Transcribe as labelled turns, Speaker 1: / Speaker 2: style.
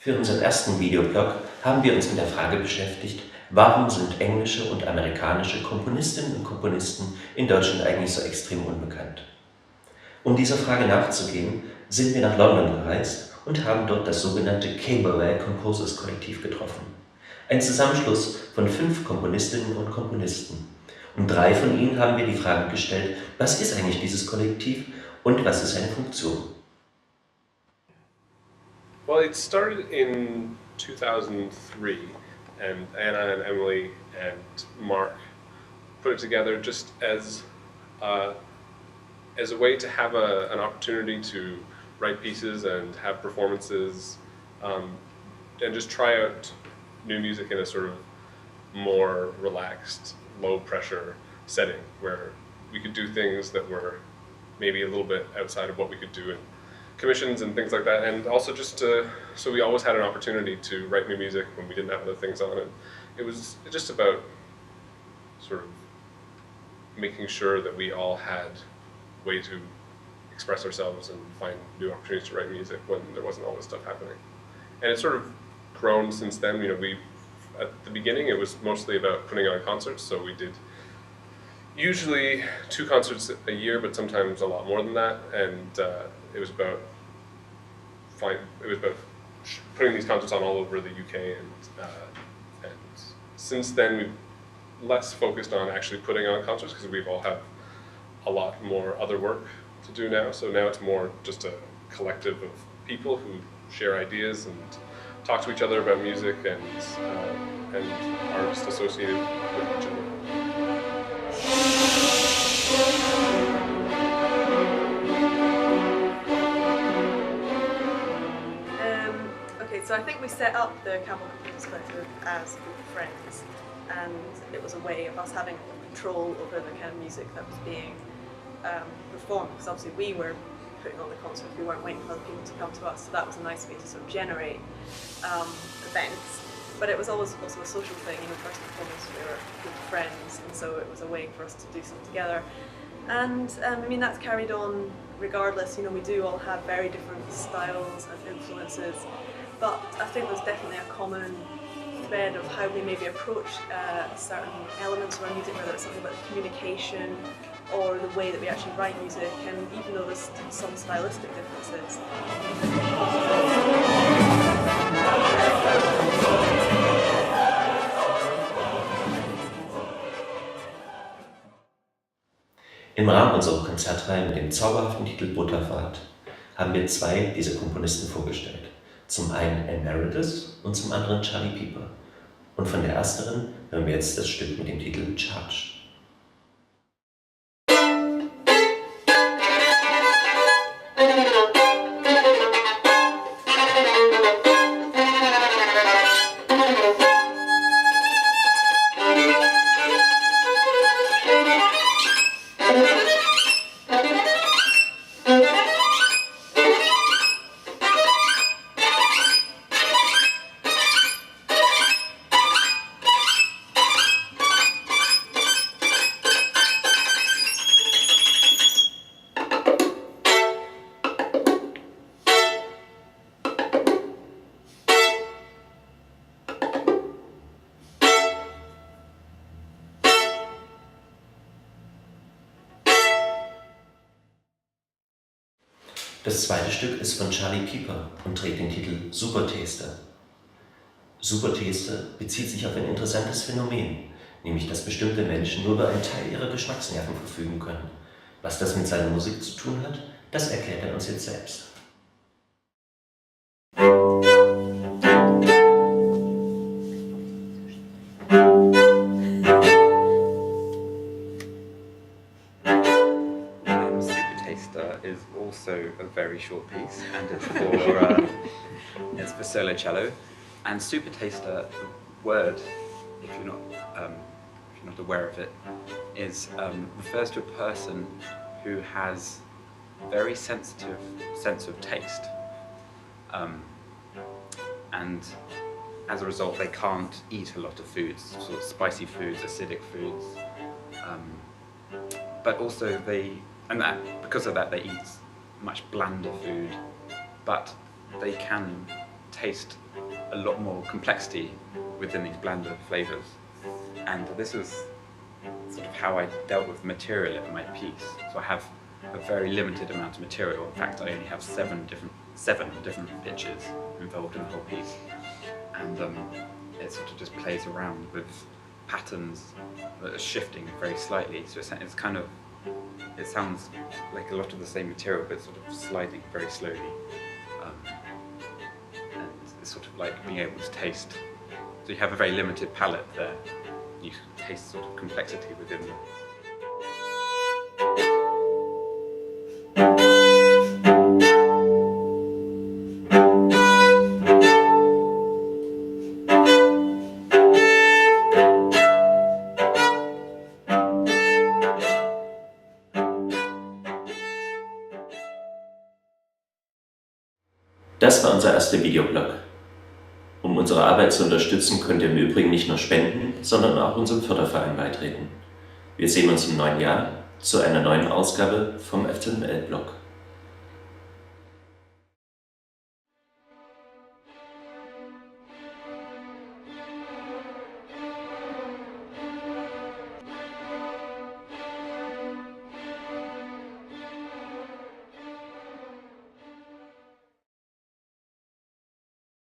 Speaker 1: Für unseren ersten Videoblog haben wir uns mit der Frage beschäftigt, warum sind englische und amerikanische Komponistinnen und Komponisten in Deutschland eigentlich so extrem unbekannt? Um dieser Frage nachzugehen, sind wir nach London gereist und haben dort das sogenannte Camberwell Composers Collectiv getroffen. Ein Zusammenschluss von 5 Komponistinnen und Komponisten. Und 3 von ihnen haben wir die Frage gestellt, was ist eigentlich dieses Kollektiv und was ist seine Funktion?
Speaker 2: Well, it started in 2003, and Anna and Emily and Mark put it together just as a way to have an opportunity to write pieces and have performances, and just try out new music in a sort of more relaxed, low-pressure setting where we could do things that were maybe a little bit outside of what we could do in commissions and things like that, and also just so we always had an opportunity to write new music when we didn't have other things on it. It was just about sort of making sure that we all had a way to express ourselves and find new opportunities to write music when there wasn't all this stuff happening. And it's sort of grown since then. You know, at the beginning it was mostly about putting on concerts, so we did usually 2 concerts a year, but sometimes a lot more than that, and it was about putting these concerts on all over the UK, and since then we've less focused on actually putting on concerts because we've all have a lot more other work to do now. So now it's more just a collective of people who share ideas and talk to each other about music and are just associated with each other.
Speaker 3: So I think we set up the Camberwell Composers Collectiv as a group of friends, and it was a way of us having control over the kind of music that was being performed, because obviously we were putting on the concerts, we weren't waiting for other people to come to us, so that was a nice way to sort of generate events. But it was always also a social thing. You know, first and foremost we were good friends, and so it was a way for us to do something together. And I mean, that's carried on regardless. You know, we do all have very different styles and influences, but I think there's definitely a common thread of how we maybe approach certain elements of our music, whether it's something about the communication or the way that we actually write music, and even though there's some stylistic differences.
Speaker 1: Im Rahmen unserer Konzertreihe mit dem zauberhaften Titel Butterfahrt haben wir 2 dieser Komponisten vorgestellt. Zum einen Emeritus und zum anderen Charlie Pieper. Und von der ersteren hören wir jetzt das Stück mit dem Titel Charge. Das zweite Stück ist von Charlie Pieper und trägt den Titel Supertaster. Supertaster bezieht sich auf ein interessantes Phänomen, nämlich dass bestimmte Menschen nur über einen Teil ihrer Geschmacksnerven verfügen können. Was das mit seiner Musik zu tun hat, das erklärt er uns jetzt selbst.
Speaker 4: Is also a very short piece, and it's for solo cello. And supertaster, the word, if you're not aware of it, is refers to a person who has a very sensitive sense of taste, and as a result they can't eat a lot of foods, sort of spicy foods, acidic foods, but also because of that they eat much blander food, but they can taste a lot more complexity within these blander flavors. And this is sort of how I dealt with material in my piece. So I have a very limited amount of material. In fact, I only have seven different pitches involved in the whole piece. And it sort of just plays around with patterns that are shifting very slightly. So it's kind of, it sounds like a lot of the same material, but sort of sliding very slowly. And it's sort of like being able to taste. So you have a very limited palette there. You can taste sort of complexity within them.
Speaker 1: Das war unser erster Videoblog. Um unsere Arbeit zu unterstützen, könnt ihr im Übrigen nicht nur spenden, sondern auch unserem Förderverein beitreten. Wir sehen uns im neuen Jahr zu einer neuen Ausgabe vom FZML-Blog.